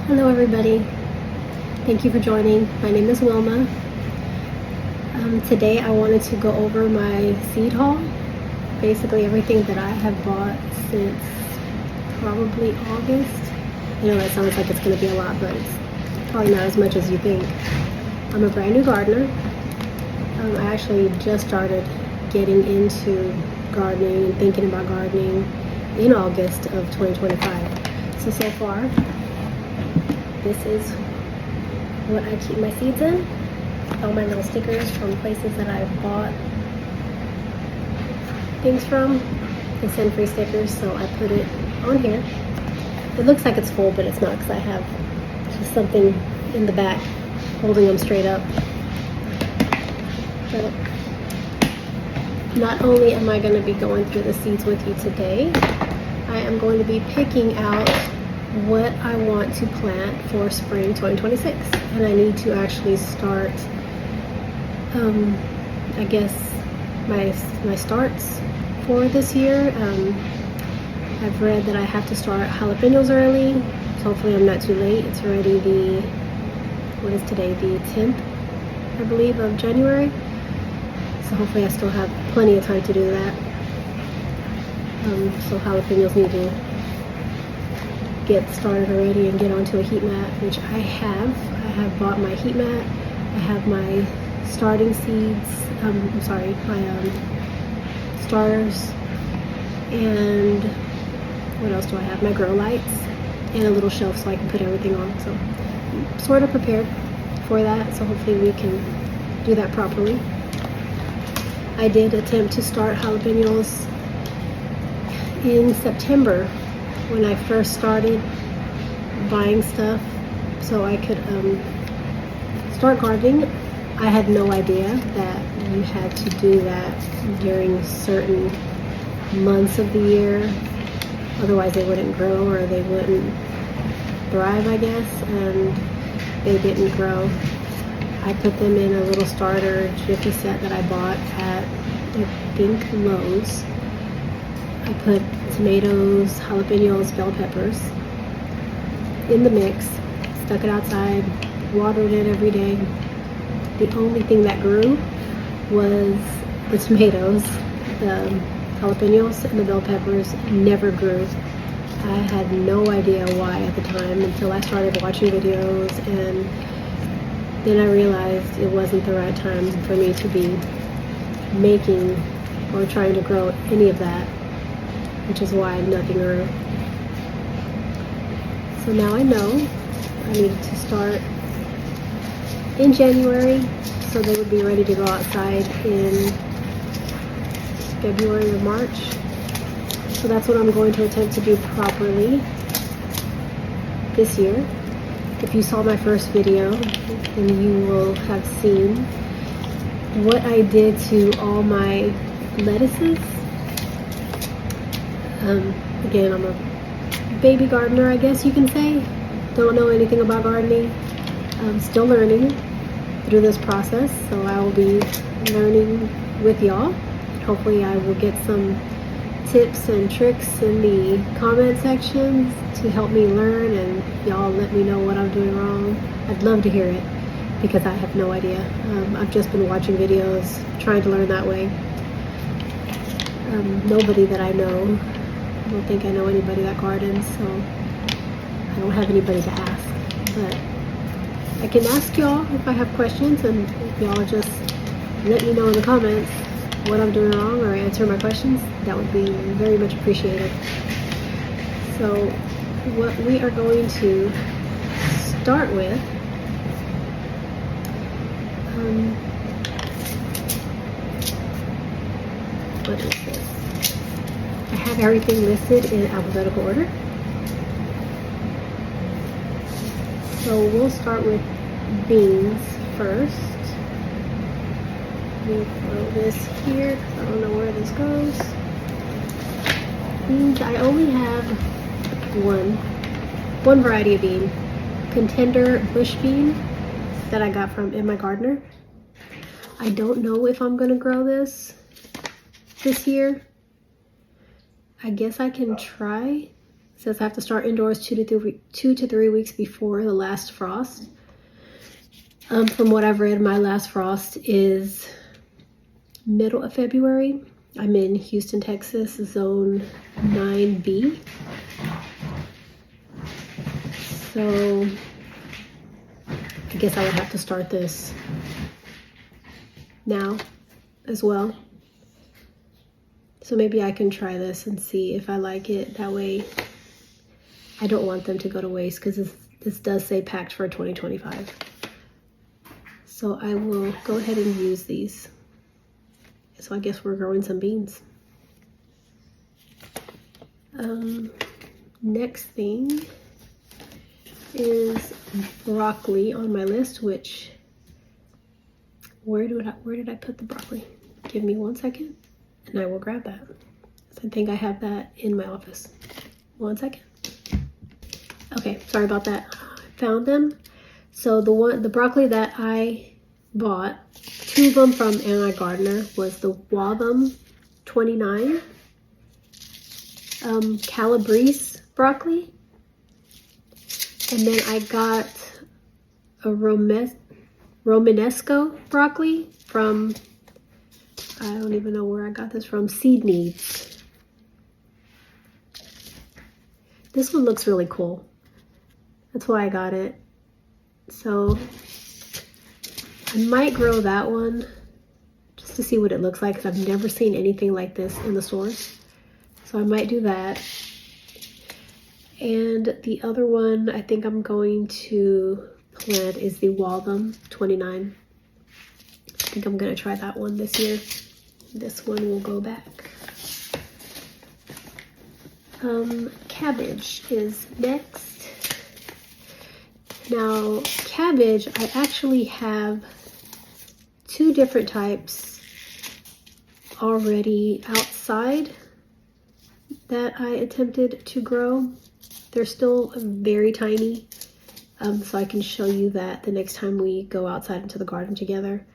Hello everybody, thank you for joining. My name is Wilma. Today I wanted to go over my seed haul. Basically everything that I have bought since probably August. I know that sounds like it's going to be a lot, but it's probably not as much as you think. I'm a brand new gardener. I actually just started getting into gardening and thinking about gardening in August of 2025. So far, this is what I keep my seeds in. All my little stickers from places that I've bought things from. They send free stickers, so I put it on here. It looks like it's full, but it's not, because I have just something in the back holding them straight up. But not only am I going to be going through the seeds with you today, I am going to be picking out what I want to plant for spring 2026, and I need to actually start I guess my starts for this year. I've read that I have to start jalapenos early, so hopefully I'm not too late. It's already what is today, the 10th I believe of January, so hopefully I still have plenty of time to do that. So jalapenos need to get started already and get onto a heat mat, which I have bought my heat mat. I have my starting seeds, my starters, and what else do I have? My grow lights and a little shelf so I can put everything on. So I'm sort of prepared for that, so hopefully we can do that properly. I did attempt to start jalapenos in September when I first started buying stuff so I could start gardening. I had no idea that you had to do that during certain months of the year, otherwise they wouldn't grow or they wouldn't thrive, I guess, and they didn't grow. I put them in a little starter jiffy set that I bought at, I think, Lowe's. I put tomatoes, jalapenos, bell peppers in the mix, stuck it outside, watered it every day. The only thing that grew was the tomatoes. The jalapenos and the bell peppers never grew. I had no idea why at the time until I started watching videos, and then I realized it wasn't the right time for me to be making or trying to grow any of that, which is why nothing grew. So now I know I needed to start in January so they would be ready to go outside in February or March. So that's what I'm going to attempt to do properly this year. If you saw my first video, then you will have seen what I did to all my lettuces. Again, I'm a baby gardener, I guess you can say. Don't know anything about gardening. I'm still learning through this process, so I will be learning with y'all. Hopefully I will get some tips and tricks in the comment sections to help me learn, and y'all let me know what I'm doing wrong. I'd love to hear it, because I have no idea. I've just been watching videos, trying to learn that way. Nobody that I know, I don't think I know anybody that gardens, so I don't have anybody to ask. But I can ask y'all if I have questions, and if y'all just let me know in the comments what I'm doing wrong or answer my questions, that would be very much appreciated. So what we are going to start with, what is this? I have everything listed in alphabetical order. So we'll start with beans first. Let me throw this here because I don't know where this goes. Beans, I only have one variety of bean. Contender bush bean that I got from In My Gardener. I don't know if I'm gonna grow this year. I guess I can try says I have to start indoors 2 to 3 weeks before the last frost. From what I've read, my last frost is middle of February. I'm in Houston, Texas, zone 9B. So I guess I would have to start this now as well. So maybe I can try this and see if I like it. That way I don't want them to go to waste, because this does say packed for 2025. So I will go ahead and use these. So I guess we're growing some beans. Next thing is broccoli on my list, which, where did I put the broccoli? Give me 1 second and I will grab that. I think I have that in my office. 1 second. Okay, sorry about that. I found them. So the broccoli that I bought, 2 of them from Anna Gardner, was the Waltham 29 Calabrese broccoli. And then I got a Romanesco broccoli from, I don't even know where I got this from, Seed Needs. This one looks really cool. That's why I got it. So I might grow that one just to see what it looks like, because I've never seen anything like this in the stores. So I might do that. And the other one I think I'm going to plant is the Waltham 29. I think I'm going to try that one this year. This one will go back. Cabbage is next. Now, cabbage, I actually have 2 different types already outside that I attempted to grow. They're still very tiny, so I can show you that the next time we go outside into the garden together.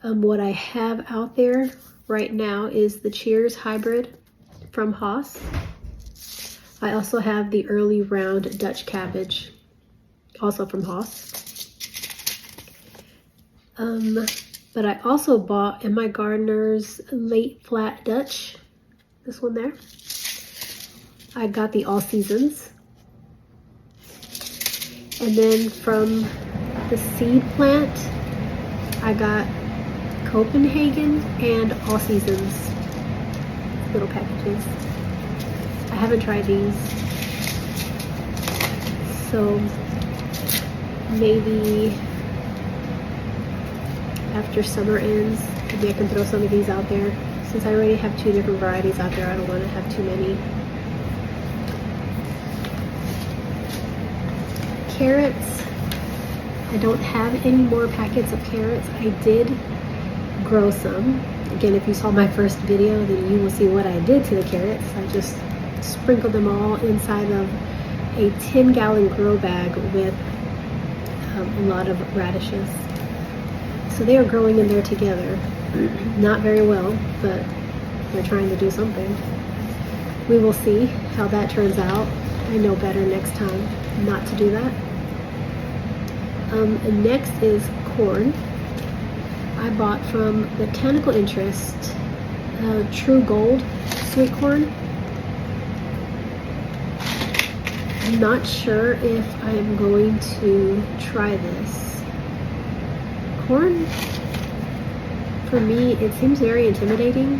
What I have out there right now is the Cheers hybrid from Haas. I also have the early round Dutch cabbage, also from Haas. But I also bought Emma Gardner's late flat Dutch, this one there. I got the All Seasons. And then from the seed plant, I got Copenhagen and All Seasons little packages. I haven't tried these, so maybe after summer ends, maybe I can throw some of these out there. Since I already have 2 different varieties out there, I don't want to have too many. Carrots, I don't have any more packets of carrots. I did grow some. Again, if you saw my first video, then you will see what I did to the carrots. I just sprinkled them all inside of a 10-gallon grow bag with a lot of radishes. So they are growing in there together. Not very well, but they're trying to do something. We will see how that turns out. I know better next time not to do that. And next is corn. I bought from Botanical Interests True Gold sweet corn. I'm not sure if I'm going to try this. Corn, for me, it seems very intimidating.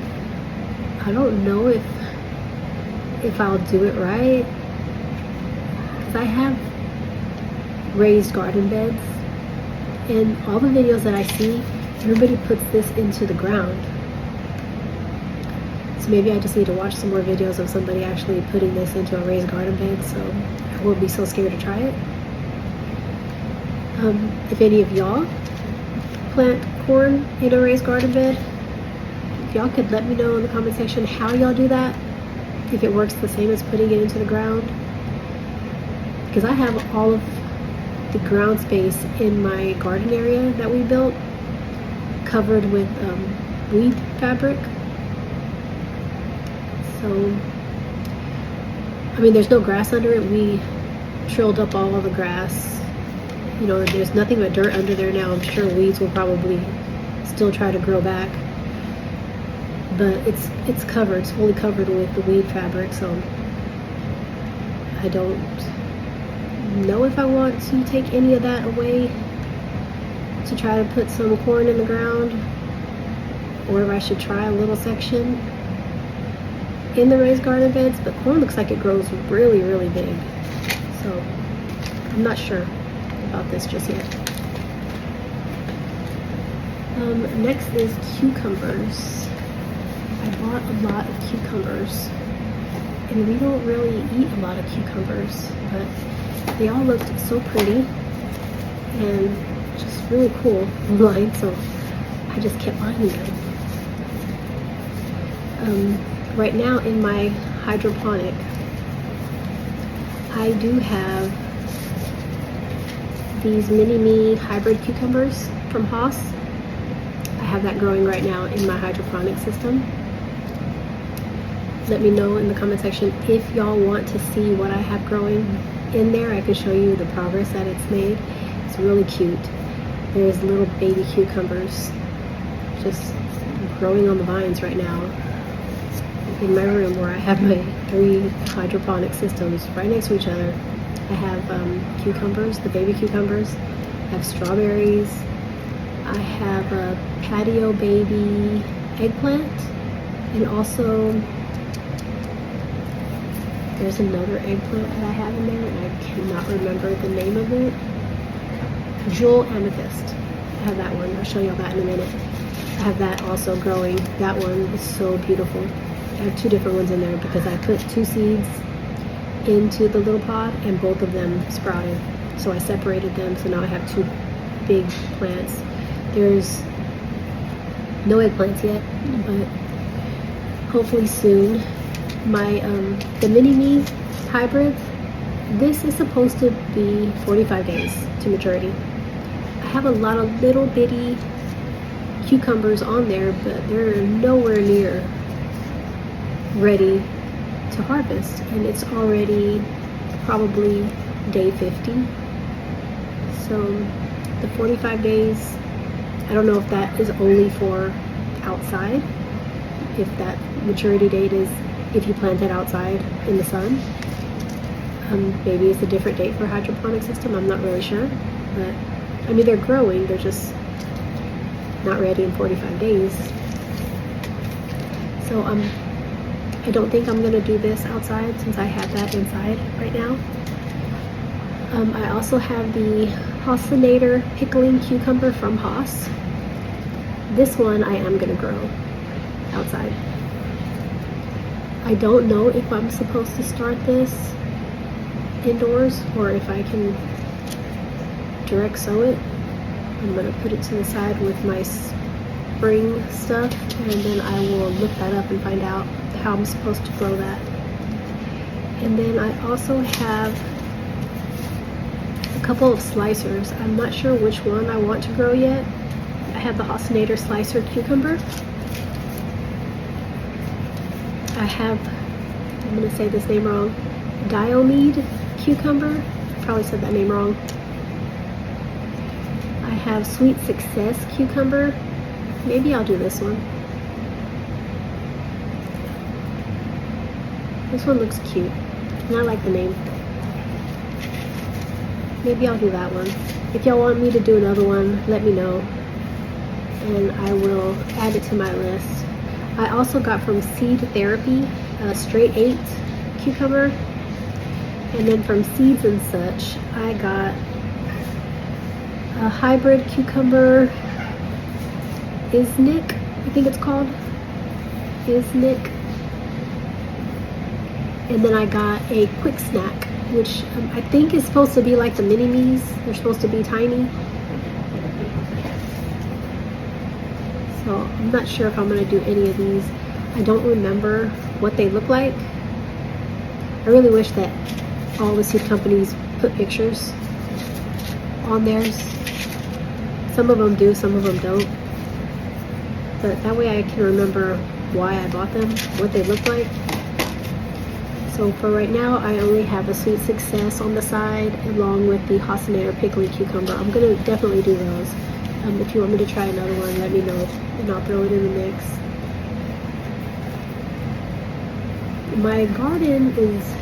I don't know if I'll do it right, because I have raised garden beds, and all the videos that I see, everybody puts this into the ground. So maybe I just need to watch some more videos of somebody actually putting this into a raised garden bed, so I won't be so scared to try it. If any of y'all plant corn in a raised garden bed, if y'all could let me know in the comment section how y'all do that, if it works the same as putting it into the ground, because I have all of the ground space in my garden area that we built covered with weed fabric. So I mean, there's no grass under it. We trilled up all of the grass. You know, there's nothing but dirt under there now. I'm sure weeds will probably still try to grow back. But it's covered. It's fully covered with the weed fabric, so I don't know if I want to take any of that away to try to put some corn in the ground, or if I should try a little section in the raised garden beds. But corn looks like it grows really, really big, so I'm not sure about this just yet. Next is cucumbers. I bought a lot of cucumbers, and we don't really eat a lot of cucumbers, but they all looked so pretty and just really cool online, so I just kept buying them. Right now in my hydroponic, I do have these mini-me hybrid cucumbers from Haas. I have that growing right now in my hydroponic system. Let me know in the comment section if y'all want to see what I have growing in there. I can show you the progress that it's made. It's really cute. There's little baby cucumbers just growing on the vines right now in my room, where I have my 3 hydroponic systems right next to each other. I have cucumbers, the baby cucumbers. I have strawberries. I have a patio baby eggplant, and also there's another eggplant that I have in there, and I cannot remember the name of it. Jewel amethyst. I have that one. I'll show y'all that in a minute. I have that also growing. That one is so beautiful. I have 2 different ones in there because I put 2 seeds into the little pot and both of them sprouted. So I separated them, so now I have 2 big plants. There's no eggplants yet, but hopefully soon. My the mini-me hybrid, this is supposed to be 45 days to maturity. I have a lot of little bitty cucumbers on there, but they're nowhere near ready to harvest, and it's already probably day 50. So the 45 days, I don't know if that is only for outside, if that maturity date is if you plant it outside in the sun. Maybe it's a different date for hydroponic system, I'm not really sure, but I mean, they're growing, they're just not ready in 45 days. So I don't think I'm gonna do this outside since I have that inside right now. I also have the Hossinator pickling cucumber from Haas. This one I am gonna grow outside. I don't know if I'm supposed to start this indoors or if I can direct sow it. I'm gonna put it to the side with my spring stuff, and then I will look that up and find out how I'm supposed to grow that. And then I also have a couple of slicers. I'm not sure which one I want to grow yet. I have the Hossinator slicer cucumber. I have, I'm gonna say this name wrong, Diomede cucumber. I probably said that name wrong. I have Sweet Success cucumber. Maybe I'll do this one. This one looks cute, and I like the name. Maybe I'll do that one. If y'all want me to do another one, let me know, and I will add it to my list. I also got from Seed Therapy a straight 8 cucumber, and then from Seeds and Such I got a hybrid cucumber, Isnik, I think it's called Isnik. And then I got a quick snack, which I think is supposed to be like the mini-me's. They're supposed to be tiny. So I'm not sure if I'm gonna do any of these. I don't remember what they look like. I really wish that all the seed companies put pictures on theirs. Some of them do, some of them don't. But that way I can remember why I bought them, what they look like. So for right now, I only have a Sweet Success on the side along with the Hossinator Pickly Cucumber. I'm gonna definitely do those. If you want me to try another one, let me know and I'll throw it in the mix. My garden is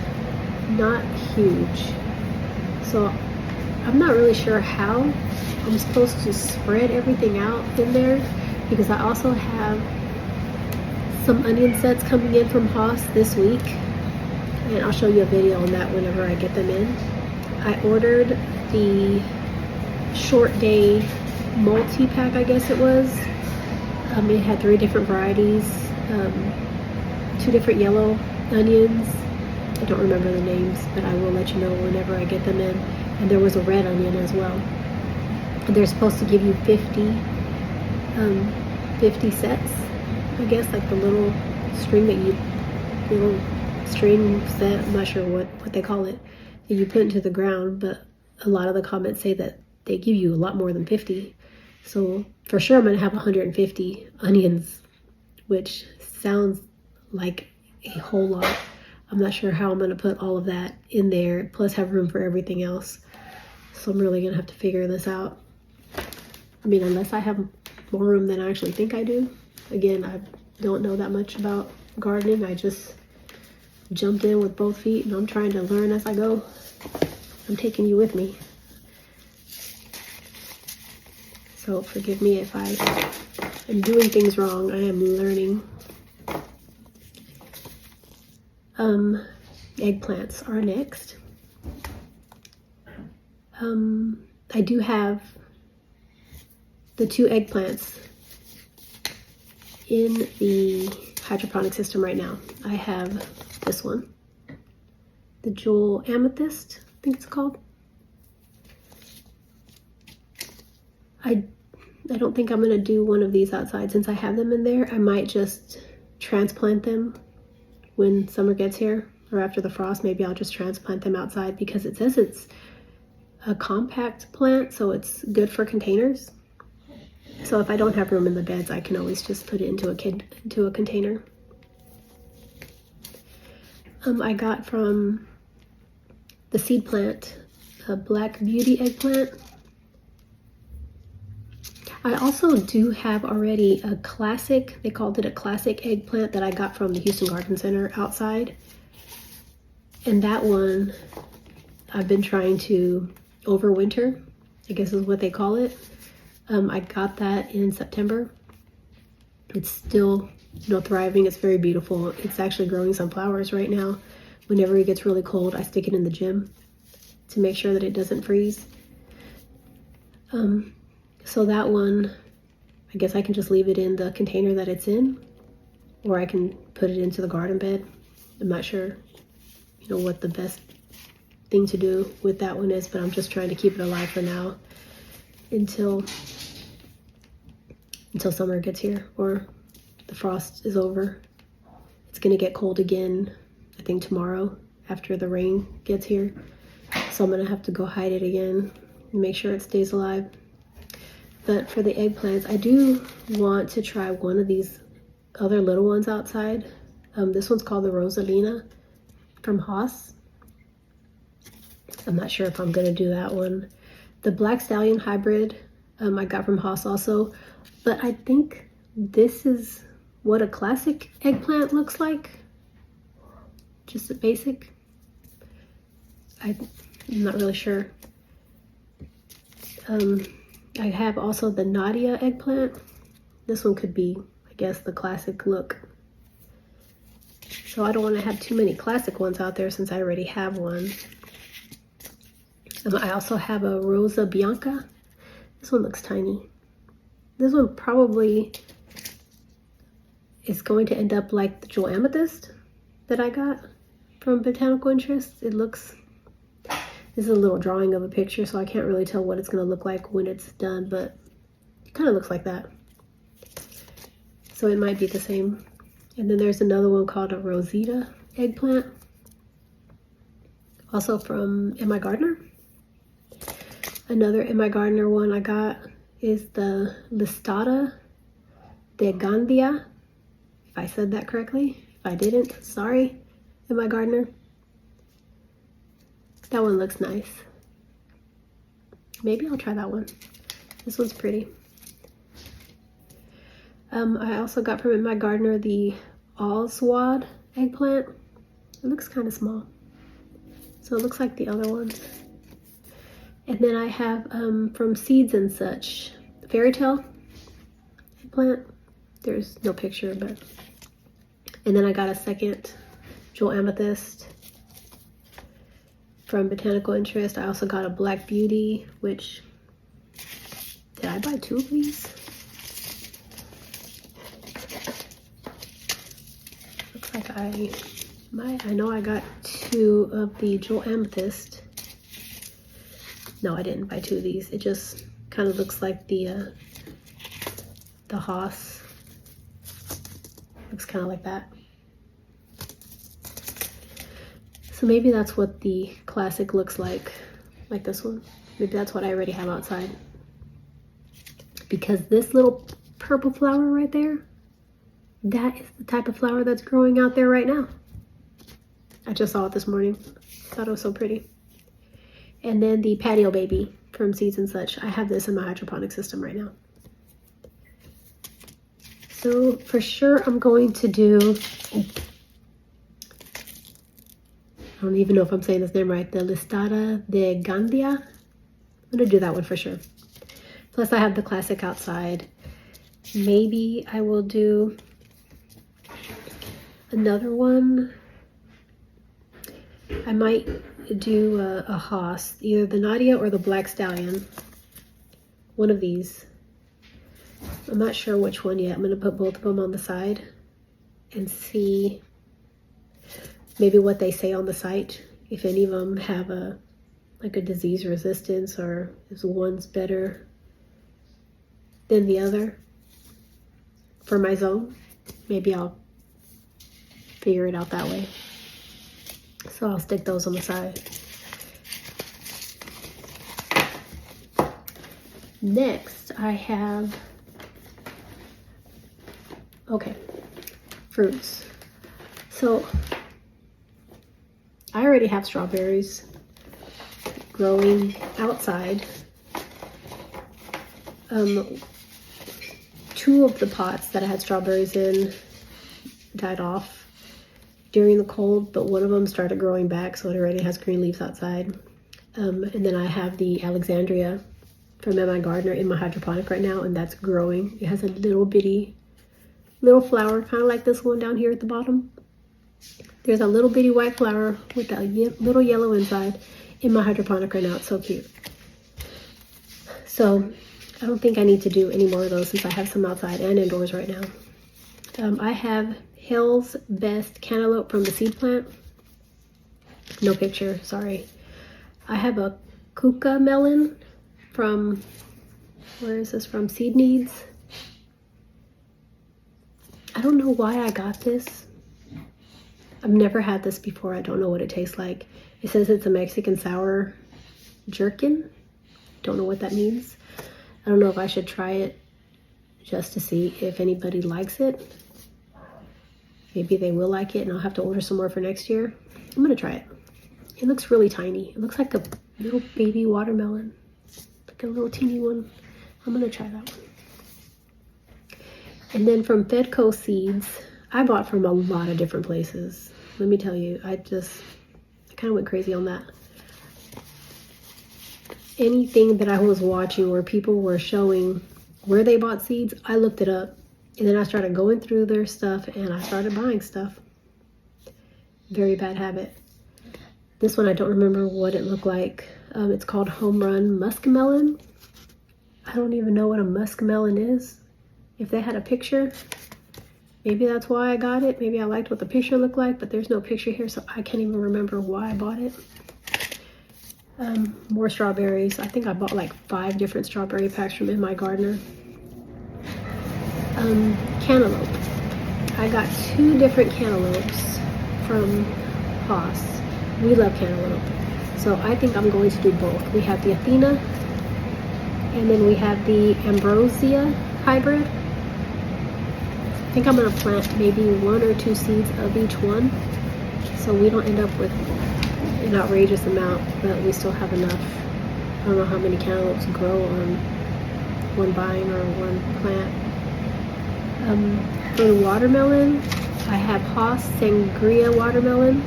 not huge, so I'm not really sure how I'm supposed to spread everything out in there, because I also have some onion sets coming in from Haas this week, and I'll show you a video on that whenever I get them in. I ordered the short day multi-pack, I guess it was. It had 3 different varieties, 2 different yellow onions. I don't remember the names, but I will let you know whenever I get them in. And there was a red onion as well. And they're supposed to give you 50 sets, I guess, like the little string set, I'm not sure what they call it, that you put into the ground, but a lot of the comments say that they give you a lot more than 50. So for sure I'm gonna have 150 onions, which sounds like a whole lot. I'm not sure how I'm gonna put all of that in there, plus have room for everything else. So I'm really gonna have to figure this out. I mean, unless I have more room than I actually think I do. Again, I don't know that much about gardening. I just jumped in with both feet and I'm trying to learn as I go. I'm taking you with me. So forgive me if I am doing things wrong. I am learning. Eggplants are next. I do have the 2 eggplants in the hydroponic system right now. I have this one, the Jewel Amethyst, I think it's called. I don't think I'm gonna do one of these outside since I have them in there. I might just transplant them when summer gets here, or after the frost. Maybe I'll just transplant them outside, because it says it's a compact plant, so it's good for containers. So if I don't have room in the beds, I can always just put it into a container. I got from the seed plant a Black Beauty eggplant. I also do have already a classic, they called it a classic eggplant, that I got from the Houston Garden Center outside. And that one I've been trying to overwinter, I guess is what they call it. I got that in September. It's still, thriving. It's very beautiful. It's actually growing some flowers right now. Whenever it gets really cold, I stick it in the gym to make sure that it doesn't freeze. So that one, I guess I can just leave it in the container that it's in, or I can put it into the garden bed. I'm not sure, what the best thing to do with that one is, but I'm just trying to keep it alive for now until summer gets here or the frost is over. It's gonna get cold again, I think tomorrow after the rain gets here. So I'm gonna have to go hide it again and make sure it stays alive. But for the eggplants, I do want to try one of these other little ones outside. This one's called the Rosalina from Haas. I'm not sure if I'm gonna do that one. The Black Stallion hybrid I got from Haas also, but I think this is what a classic eggplant looks like. Just a basic. I'm not really sure. I have also the Nadia eggplant. This one could be, I guess, the classic look. So I don't want to have too many classic ones out there since I already have one. I also have a Rosa Bianca. This one looks tiny. This one probably is going to end up like the Jewel Amethyst that I got from Botanical Interests. It looks, this is a little drawing of a picture, so I can't really tell what it's going to look like when it's done, but it kind of looks like that. So it might be the same. And then there's another one called a Rosita eggplant, also from In My Gardener. Another In My Gardener one I got is the Listata de Gandia, if I said that correctly. If I didn't, sorry, In My Gardener. That one looks nice. Maybe I'll try that one. This one's pretty. I also got from my gardener the Oswald eggplant. It looks kind of small. So it looks like the other ones. And then I have from Seeds and Such, Fairy Tale eggplant. There's no picture, but. And then I got a second Jewel Amethyst from Botanical Interest. I also got a Black Beauty, which, did I buy 2 of these? Looks like I know I got 2 of the Jewel Amethyst. No, I didn't buy 2 of these. It just kind of looks like the Haas. Looks kind of like that. So maybe that's what the classic looks like this one. Maybe that's what I already have outside. Because this little purple flower right there, that is the type of flower that's growing out there right now. I just saw it this morning. Thought it was so pretty. And then the Patio Baby from Seeds and Such. I have this in my hydroponic system right now. So for sure I'm going to do, I don't even know if I'm saying this name right, the Listada de Gandia. I'm gonna do that one for sure. Plus I have the classic outside. Maybe I will do another one. I might do a Haas, either the Nadia or the Black Stallion. One of these. I'm not sure which one yet. I'm gonna put both of them on the side and see maybe what they say on the site. If any of them have a disease resistance, or is one's better than the other for my zone. Maybe I'll figure it out that way. So I'll stick those on the side. Next I have, fruits. So I already have strawberries growing outside. 2 of the pots that I had strawberries in died off during the cold, but one of them started growing back, so it already has green leaves outside. And then I have the Alexandria from my gardener in my hydroponic right now, and that's growing. It has a little flower, kind of like this one down here at the bottom. There's a little bitty white flower with a little yellow inside in my hydroponic right now. It's so cute. So I don't think I need to do any more of those since I have some outside and indoors right now. I have Hell's Best Cantaloupe from the seed plant. No picture, sorry. I have a Kuka melon from, where is this from? Seed Needs. I don't know why I got this. I've never had this before. I don't know what it tastes like. It says it's a Mexican sour jerkin. Don't know what that means. I don't know if I should try it just to see if anybody likes it. Maybe they will like it and I'll have to order some more for next year. I'm gonna try it. It looks really tiny. It looks like a little baby watermelon. Like a little teeny one. I'm gonna try that one. And then from Fedco Seeds, I bought from a lot of different places. Let me tell you, I kind of went crazy on that. Anything that I was watching where people were showing where they bought seeds, I looked it up. And then I started going through their stuff and I started buying stuff. Very bad habit. This one, I don't remember what it looked like. It's called Home Run Muskmelon. I don't even know what a muskmelon is. If they had a picture, maybe that's why I got it. Maybe I liked what the picture looked like, but there's no picture here, so I can't even remember why I bought it. More strawberries. I think I bought like 5 different strawberry packs from in my gardener. Cantaloupe. I got 2 different cantaloupes from Haas. We love cantaloupe. So I think I'm going to do both. We have the Athena, and then we have the Ambrosia hybrid. I think I'm going to plant maybe 1 or 2 seeds of each one, so we don't end up with an outrageous amount, but we still have enough. I don't know how many cantaloupes grow on one vine or one plant. For the watermelon, I have Haas Sangria watermelon.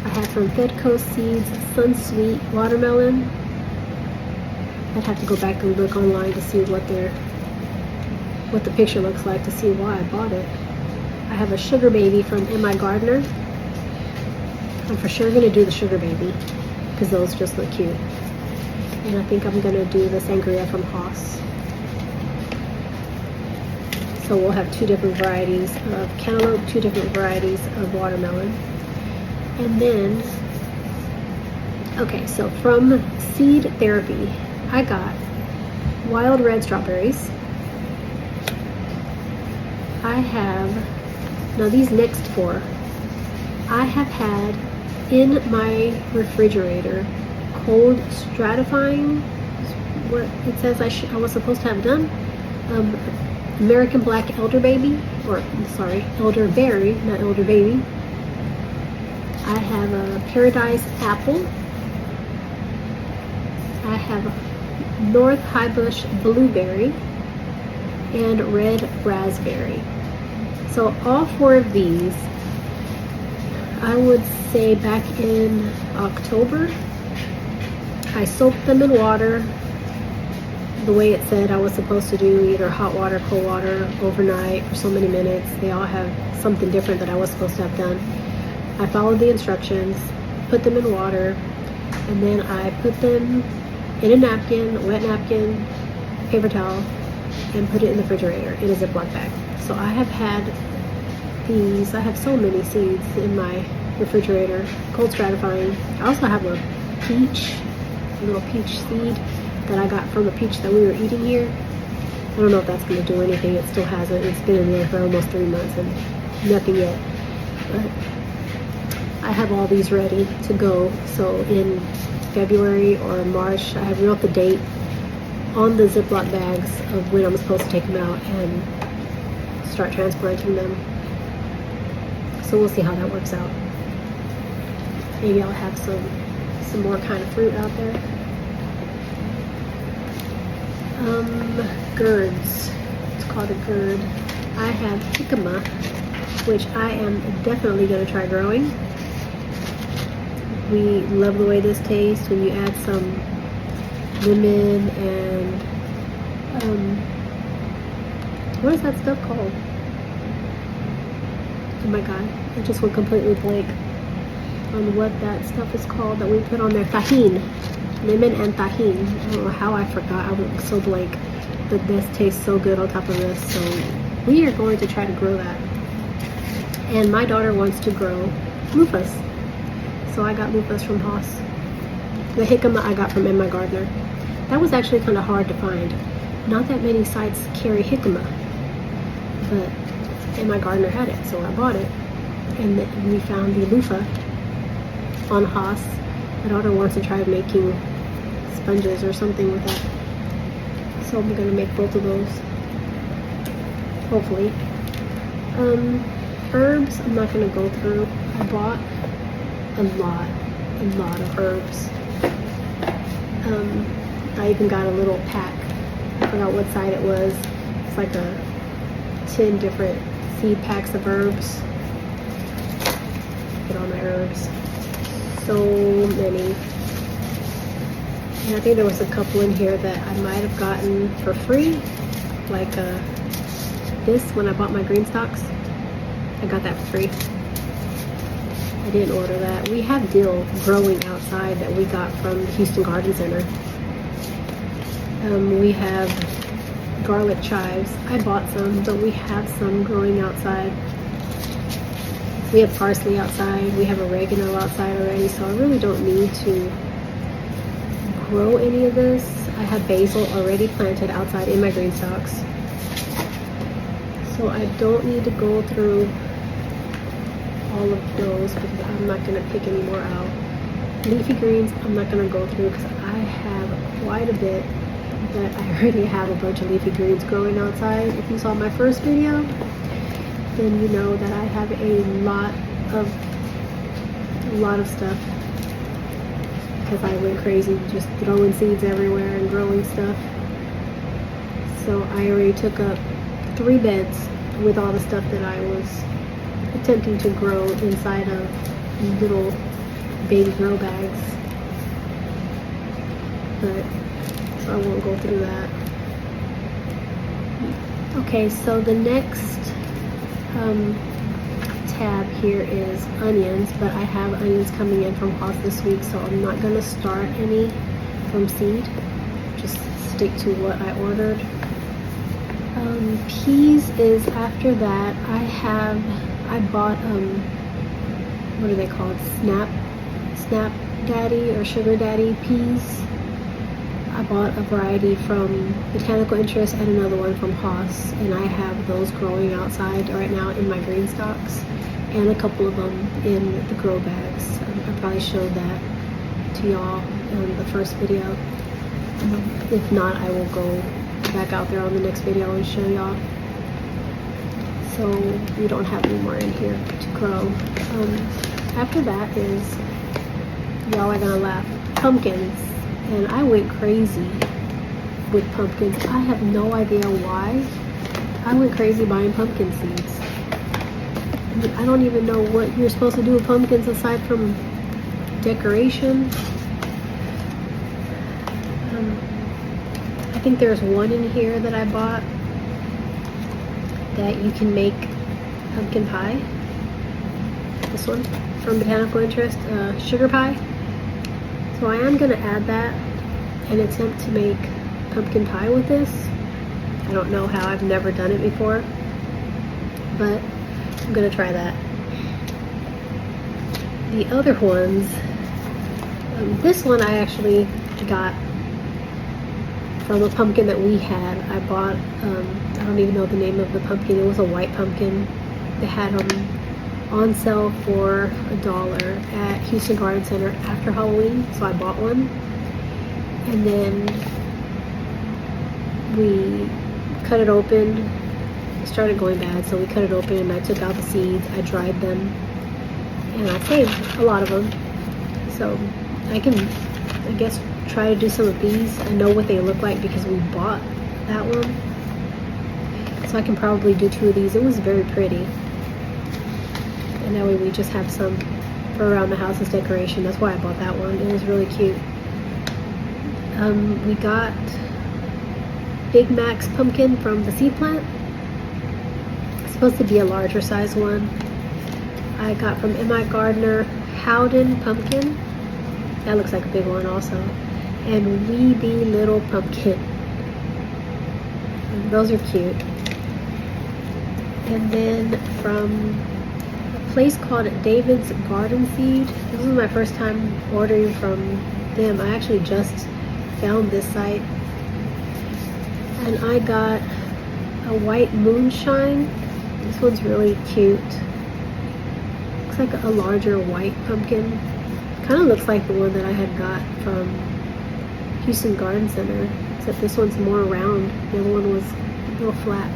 I have from Fedco Seeds Sunsweet watermelon. I'd have to go back and look online to see what the picture looks like to see why I bought it. I have a Sugar Baby from M.I. Gardener. I'm for sure gonna do the Sugar Baby because those just look cute. And I think I'm gonna do the Sangria from Haas. So we'll have 2 different varieties of cantaloupe, 2 different varieties of watermelon. And then, okay, so from Seed Therapy, I got wild red strawberries. I have, now these next 4, I have had in my refrigerator cold stratifying, what it says I was supposed to have done. American Black Elderberry, Elderberry, not Elderbaby. I have a Paradise Apple. I have North Highbush Blueberry and Red Raspberry. So all 4 of these, I would say back in October, I soaked them in water the way it said I was supposed to do, either hot water, cold water, overnight for so many minutes. They all have something different that I was supposed to have done. I followed the instructions, put them in water, and then I put them in a napkin, a wet napkin, paper towel, and put it in the refrigerator in a Ziploc bag. So I have had these, I have so many seeds in my refrigerator, cold stratifying. I also have a little peach seed that I got from a peach that we were eating here. I don't know if that's going to do anything. It still hasn't. It's been in there for almost 3 months and nothing yet. But I have all these ready to go. So in February or March, I have wrote the date on the Ziploc bags of when I'm supposed to take them out and start transplanting them. So we'll see how that works out. Maybe I'll have some more kind of fruit out there. Gourds. It's called a gourd. I have jicama, which I am definitely going to try growing. We love the way this tastes when you add some lemon and what is that stuff called? Oh my god, I just went completely blank on what that stuff is called that we put on there. Tahini. Lemon and tahini. I don't know how I forgot. I was so blank. But this tastes so good on top of this. So we are going to try to grow that. And my daughter wants to grow loofahs. So I got loofahs from Haas. The jicama I got from M.I. Gardener. That was actually kind of hard to find. Not that many sites carry jicama. But M.I. Gardener had it, so I bought it. And then we found the loofah on Haas. My daughter wants to try making sponges or something with that. So I'm going to make both of those. Hopefully. Herbs, I'm not going to go through. I bought a lot of herbs. I even got a little pack. I forgot what side it was. It's like a 10 different seed packs of herbs. Get all my herbs. So many. And I think there was a couple in here that I might have gotten for free. Like this, when I bought my green stalks. I got that for free. I didn't order that. We have dill growing outside that we got from the Houston Garden Center. We have garlic chives. I bought some, but we have some growing outside. We have parsley outside. We have oregano outside already, so I really don't need to grow any of this. I have basil already planted outside in my green stalks. So I don't need to go through all of those because I'm not going to pick any more out. Leafy greens, I'm not going to go through because I have quite a bit, but I already have a bunch of leafy greens growing outside. If you saw my first video, then you know that I have a lot of lot of stuff because I went crazy just throwing seeds everywhere and growing stuff. So I already took up 3 beds with all the stuff that I was attempting to grow inside of little baby grow bags. But so I won't go through that. Okay, so the next tab here is onions, but I have onions coming in from Haas this week, so I'm not going to start any from seed. Just stick to what I ordered. Peas is after that. I bought what are they called? Snap Daddy or Sugar Daddy peas. I bought a variety from Botanical Interests and another one from Haas, and I have those growing outside right now in my green stocks, and a couple of them in the grow bags. I probably showed that to y'all in the first video. If not, I will go back out there on the next video and show y'all. So we don't have any more in here to grow. After that is, y'all are gonna laugh, pumpkins. And I went crazy with pumpkins. I have no idea why. I went crazy buying pumpkin seeds. I don't even know what you're supposed to do with pumpkins aside from decoration. I think there's one in here that I bought that you can make pumpkin pie. This one from Botanical Interest, sugar pie. So I am going to add that and attempt to make pumpkin pie with this. I don't know how, I've never done it before, but I'm going to try that. The other ones, this one I actually got from a pumpkin that we had. I bought, I don't even know the name of the pumpkin. It was a white pumpkin. They had them on sale for $1 at Houston Garden Center after Halloween, so I bought one. And then we cut it open. It started going bad, so we cut it open and I took out the seeds, I dried them, and I saved a lot of them. So I can, I guess, try to do some of these. I know what they look like because we bought that one. So I can probably do 2 of these. It was very pretty. And that way we just have some for around the house as decoration. That's why I bought that one. It was really cute. We got Big Mac's pumpkin from the seed plant. It's supposed to be a larger size one. I got from M.I. Gardner Howden pumpkin. That looks like a big one also. And Wee Bee Little pumpkin. And those are cute. And then from place called David's Garden Seed. This was my first time ordering from them. I actually just found this site, and I got a white moonshine. This one's really cute. Looks like a larger white pumpkin. Kind of looks like the one that I had got from Houston Garden Center, except this one's more round. The other one was a little flat.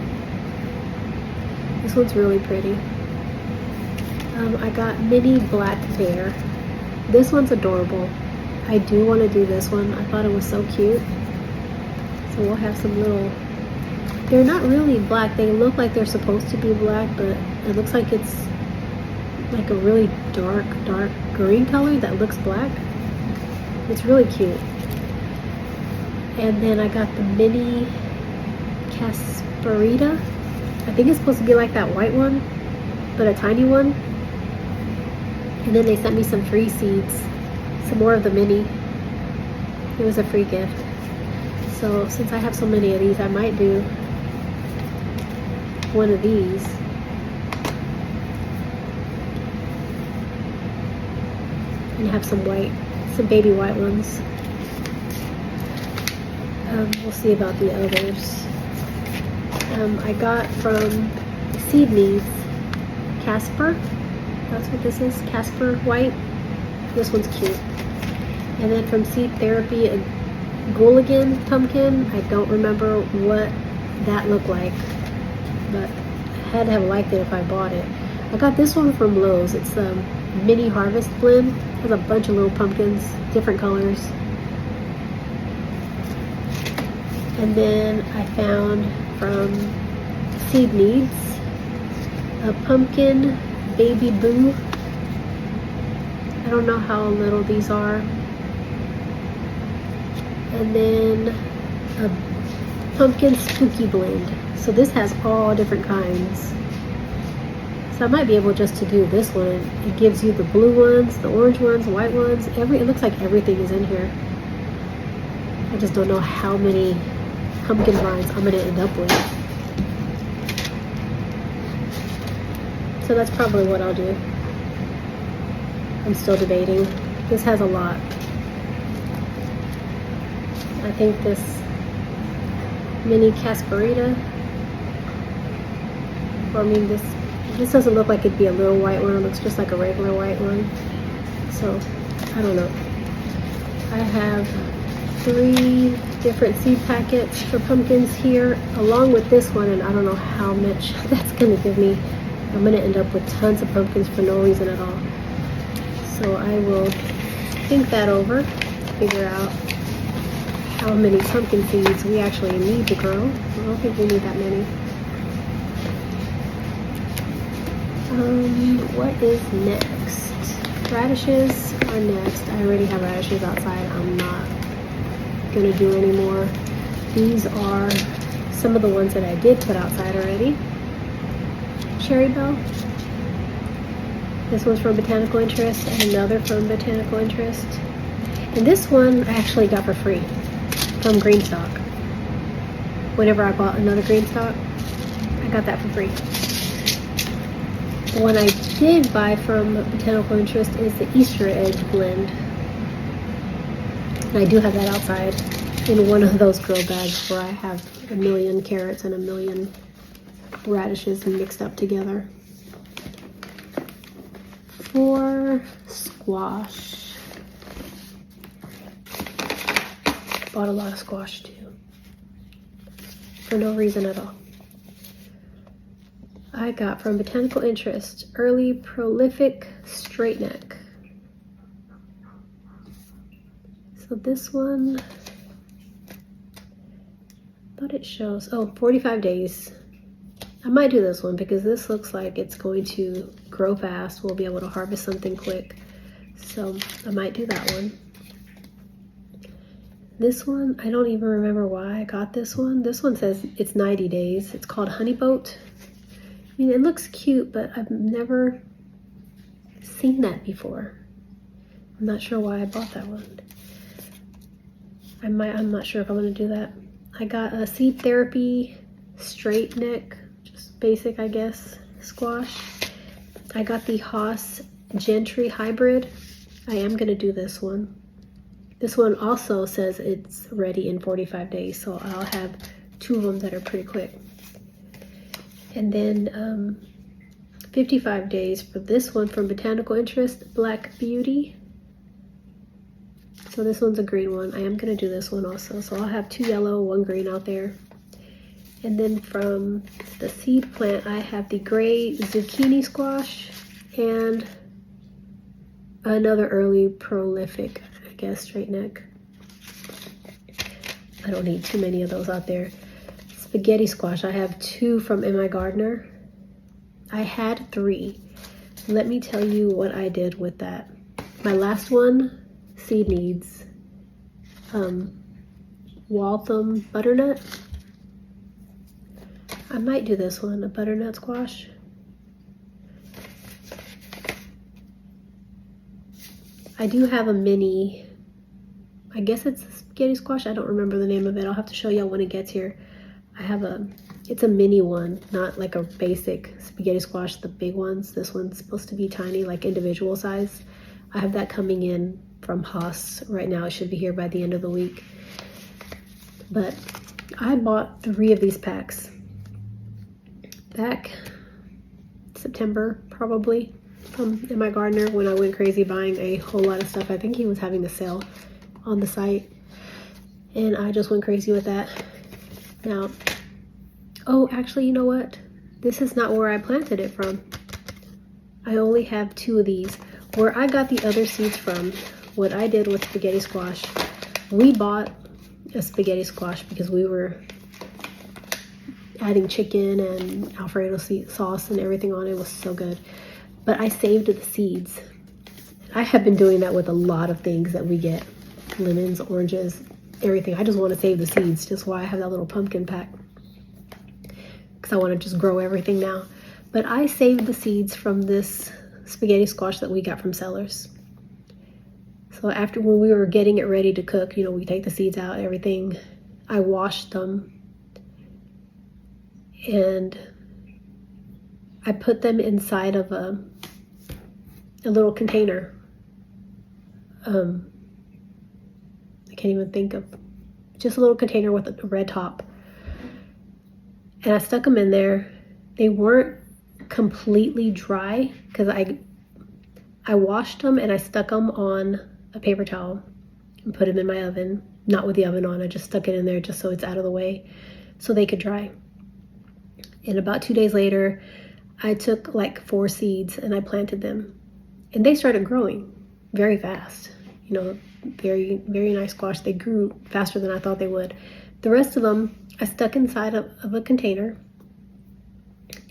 This one's really pretty. I got mini black bear. This one's adorable. I do want to do this one. I thought it was so cute. So we'll have some little, they're not really black. They look like they're supposed to be black, but it looks like it's like a really dark green color that looks black. It's really cute. And then I got the mini Casperita. I think it's supposed to be like that white one, but a tiny one. And then they sent me some free seeds, some more of the mini. It was a free gift. So since I have so many of these, I might do one of these. And have some white, some baby white ones. We'll see about the others. I got from Seed Needs Casper. That's what this is, Casper White. This one's cute. And then from Seed Therapy, a Gulligan pumpkin. I don't remember what that looked like, but I had to have liked it if I bought it. I got this one from Lowe's. It's mini harvest blend. It has a bunch of little pumpkins, different colors. And then I found from Seed Needs a pumpkin baby boo. I don't know how little these are. And then a pumpkin spooky blend. So this has all different kinds. So I might be able just to do this one. It gives you the blue ones, the orange ones, white ones. It looks like everything is in here. I just don't know how many pumpkin vines I'm gonna end up with. So that's probably what I'll do. I'm still debating. This has a lot. I think this mini cascarita, I mean this doesn't look like it'd be a little white one. It looks just like a regular white one. So I don't know. I have 3 different seed packets for pumpkins here along with this one, and I don't know how much that's gonna give me. I'm gonna end up with tons of pumpkins for no reason at all. So I will think that over, figure out how many pumpkin seeds we actually need to grow. I don't think we need that many. What is next? Radishes are next. I already have radishes outside. I'm not gonna do any more. These are some of the ones that I did put outside already. Cherry Bell. This one's from Botanical Interests, and another from Botanical Interest. And this one I actually got for free from Greenstock. Whenever I bought another Greenstock, I got that for free. The one I did buy from Botanical Interest is the Easter egg blend. And I do have that outside in one of those grow bags where I have a million carrots and a million radishes mixed up together. For squash, bought a lot of squash too, for no reason at all. I got from Botanical Interest early prolific straight neck. So this one, but it shows, 45 days. I might do this one because this looks like it's going to grow fast. We'll be able to harvest something quick. So I might do that one. This one, I don't even remember why I got this one. This one says it's 90 days. It's called Honey Boat. I mean, it looks cute, but I've never seen that before. I'm not sure why I bought that one. I'm not sure if I'm gonna do that. I got a Seed Therapy straight neck, just basic, I guess, squash. I got the Haas Gentry hybrid. I am gonna do this one. This one also says it's ready in 45 days, so I'll have 2 of them that are pretty quick. And then 55 days for this one from Botanical Interest, Black Beauty. So this one's a green one. I am gonna do this one also. So I'll have 2 yellow, 1 green out there. And then from the seed plant, I have the gray zucchini squash and another early prolific, I guess, straight neck. I don't need too many of those out there. Spaghetti squash, I have 2 from In My Gardener. I had 3. Let me tell you what I did with that. My last one, Seed Needs, Waltham butternut. I might do this one, a butternut squash. I do have a mini, I guess it's a spaghetti squash. I don't remember the name of it. I'll have to show y'all when it gets here. It's a mini one, not like a basic spaghetti squash, the big ones. This one's supposed to be tiny, like individual size. I have that coming in from Haas right now. It should be here by the end of the week. But I bought 3 of these packs back September, probably, from In My Gardener when I went crazy buying a whole lot of stuff. I think he was having a sale on the site, and I just went crazy with that. Now, oh, actually, you know what? This is not where I planted it from. I only have 2 of these. Where I got the other seeds from, what I did with spaghetti squash, we bought a spaghetti squash because we were adding chicken and Alfredo sauce and everything on it. It was so good. But I saved the seeds. I have been doing that with a lot of things that we get. Lemons, oranges, everything. I just want to save the seeds. Just why I have that little pumpkin pack. Because I want to just grow everything now. But I saved the seeds from this spaghetti squash that we got from Sellers. So after, when we were getting it ready to cook, you know, we take the seeds out, everything. I washed them. And I put them inside of a little container. I can't even think of, just a little container with a red top. And I stuck them in there. They weren't completely dry because I washed them and I stuck them on a paper towel and put them in my oven. Not with the oven on, I just stuck it in there just so it's out of the way so they could dry. And about 2 days later, I took like 4 seeds and I planted them. And they started growing very fast. You know, very, very nice squash. They grew faster than I thought they would. The rest of them, I stuck inside of a container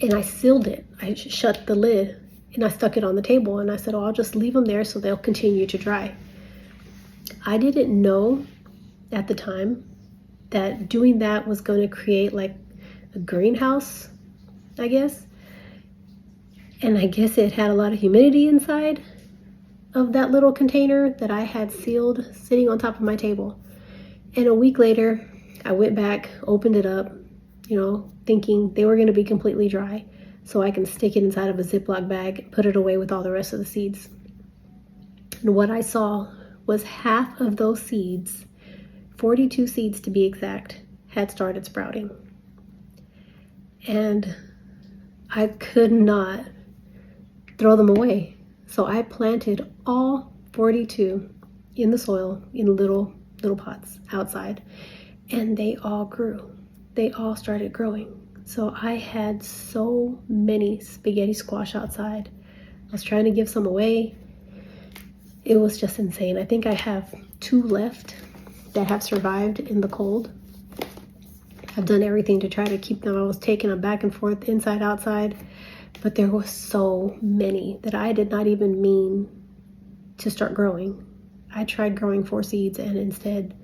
and I sealed it. I shut the lid and I stuck it on the table and I said, oh, I'll just leave them there so they'll continue to dry. I didn't know at the time that doing that was going to create like a greenhouse, I guess. And I guess it had a lot of humidity inside of that little container that I had sealed sitting on top of my table. And a week later, I went back, opened it up, you know, thinking they were going to be completely dry so I can stick it inside of a Ziploc bag, put it away with all the rest of the seeds. And what I saw was half of those seeds, 42 seeds to be exact, had started sprouting. And I could not throw them away. So I planted all 42 in the soil in little pots outside, and they all grew. They all started growing. So I had so many spaghetti squash outside. I was trying to give some away. It was just insane. I think I have 2 left that have survived in the cold. I've done everything to try to keep them. I was taking them back and forth, inside, outside. But there was so many that I did not even mean to start growing. I tried growing 4 seeds and instead,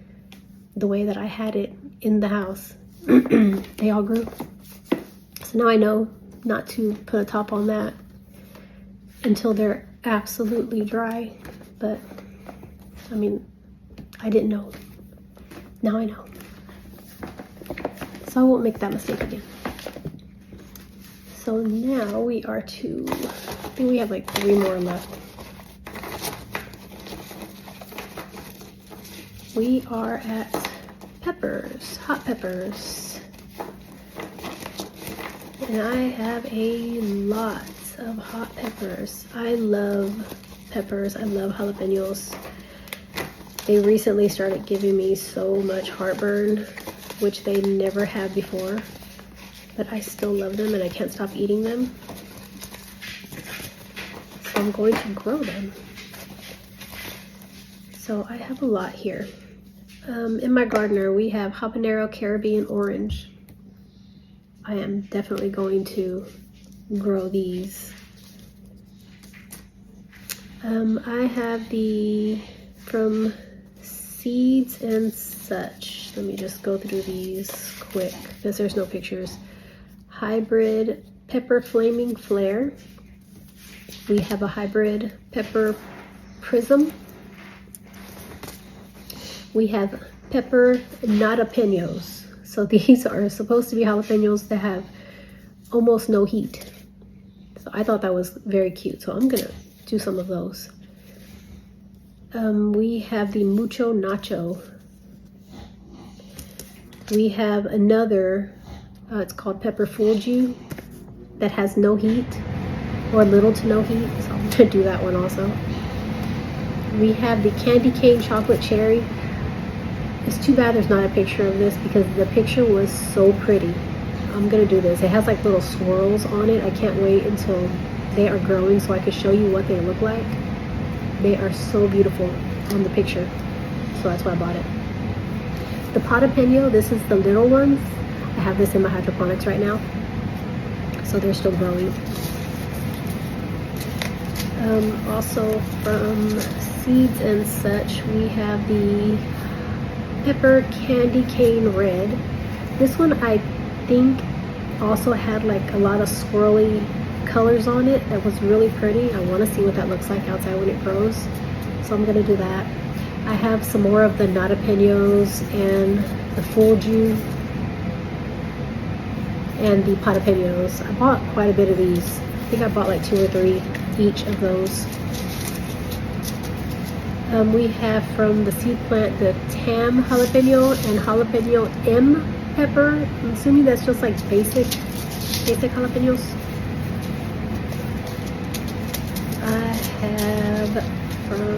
the way that I had it in the house, they all grew. So now I know not to put a top on that until they're absolutely dry. But, I mean, I didn't know. Now I know. So I won't make that mistake again. So now we are to, I think we have like 3 more left. We are at peppers, hot peppers. And I have a lot of hot peppers. I love peppers. I love jalapenos. They recently started giving me so much heartburn, which they never had before. But I still love them and I can't stop eating them. So I'm going to grow them. So I have a lot here. In my gardener, we have habanero, Caribbean orange. I am definitely going to grow these. I have the from Seeds and Such. Let me just go through these quick because there's no pictures. Hybrid pepper flaming flare. We have a hybrid pepper prism. We have pepper jalapenos. So these are supposed to be jalapenos that have almost no heat. So I thought that was very cute. So I'm gonna do some of those. We have the mucho nacho. We have another, it's called pepper fulgu, that has no heat or little to no heat. So I'm gonna do that one also. We have the candy cane chocolate cherry. It's too bad there's not a picture of this because the picture was so pretty. I'm gonna do this. It has like little swirls on it. I can't wait until they are growing so I can show you what they look like. They are so beautiful on the picture, so that's why I bought it. The jalapeno, this is the little ones. I have this in my hydroponics right now, so they're still growing. Also from Seeds and Such, we have the pepper candy cane red. This one I think also had like a lot of swirly colors on it. That was really pretty. I want to see what that looks like outside when it grows, so I'm going to do that. I have some more of the jalapenos and the fulju and the jalapenos. I bought quite a bit of these. I think I bought like 2 or 3 each of those. We have from the seed plant the Tam jalapeno and jalapeno M pepper. I'm assuming that's just like basic jalapenos. I have from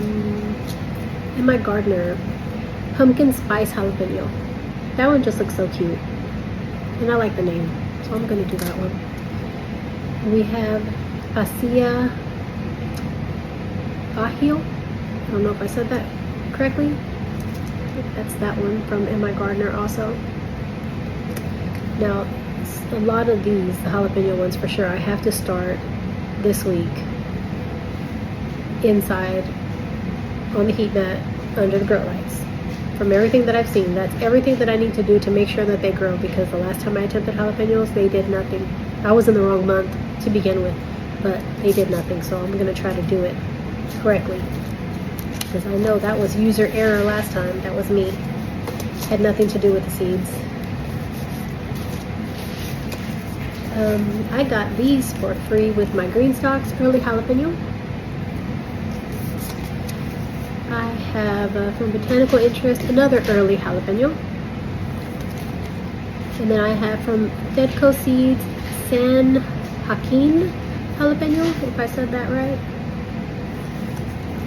in my gardener pumpkin spice jalapeno. That one just looks so cute, and I like the name, so I'm going to do that one. We have Pasilla Bajio. I don't know if I said that correctly. I think that's that one from In My Gardener also. Now, a lot of these, the jalapeno ones for sure, I have to start this week inside on the heat mat under the grow lights. From everything that I've seen, that's everything that I need to do to make sure that they grow, because the last time I attempted jalapenos, they did nothing. I was in the wrong month to begin with, but they did nothing, so I'm going to try to do it correctly, because I know that was user error last time. That was me. Had nothing to do with the seeds. I got these for free with my green stalks, early jalapeno. I have from Botanical Interests another early jalapeno. And then I have from Deadco Seeds San Joaquin jalapeno, if I said that right.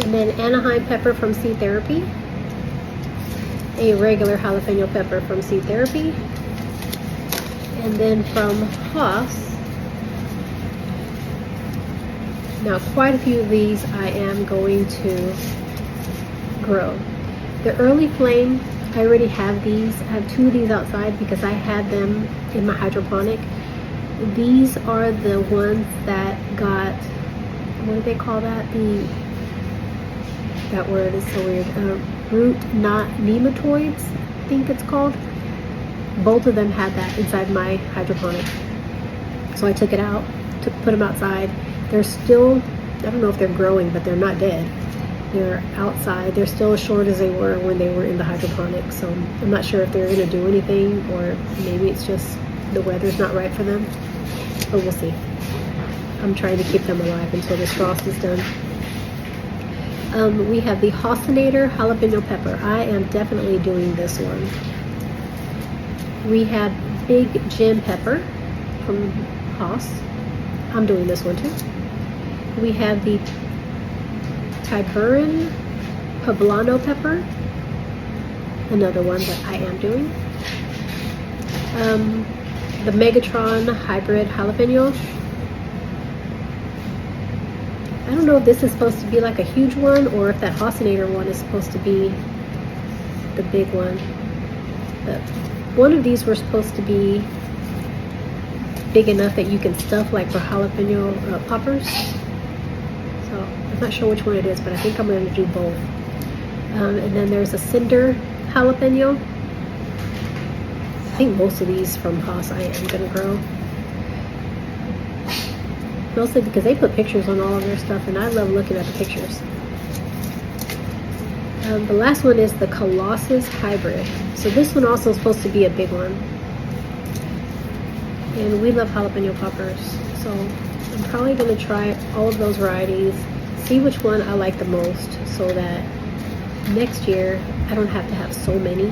And then Anaheim pepper from Seed Therapy. A regular jalapeno pepper from Seed Therapy. And then from Haas. Now quite a few of these I am going to grow. The early flame, I already have these. I have 2 of these outside because I had them in my hydroponic. These are the ones that got, what do they call that? That word is so weird. Root knot nematoids, I think it's called. Both of them had that inside my hydroponic. So I took it out, put them outside. They're still, I don't know if they're growing, but they're not dead. They're outside. They're still as short as they were when they were in the hydroponic. So I'm not sure if they're going to do anything, or maybe it's just the weather's not right for them. But we'll see. I'm trying to keep them alive until this frost is done. We have the Hossinator jalapeno pepper. I am definitely doing this one. We have Big Jim pepper from Haas. I'm doing this one too. We have the Tiburon poblano pepper, another one that I am doing. The Megatron hybrid jalapeno. I don't know if this is supposed to be like a huge one, or if that Hossinator one is supposed to be the big one. But one of these were supposed to be big enough that you can stuff like for jalapeno poppers. So I'm not sure which one it is, but I think I'm going to do both. And then there's a cinder jalapeno. I think most of these from Haas I am going to grow. Mostly because they put pictures on all of their stuff, and I love looking at the pictures. The last one is the Colossus hybrid. So this one also is supposed to be a big one. And we love jalapeno poppers. So I'm probably going to try all of those varieties, see which one I like the most, so that next year I don't have to have so many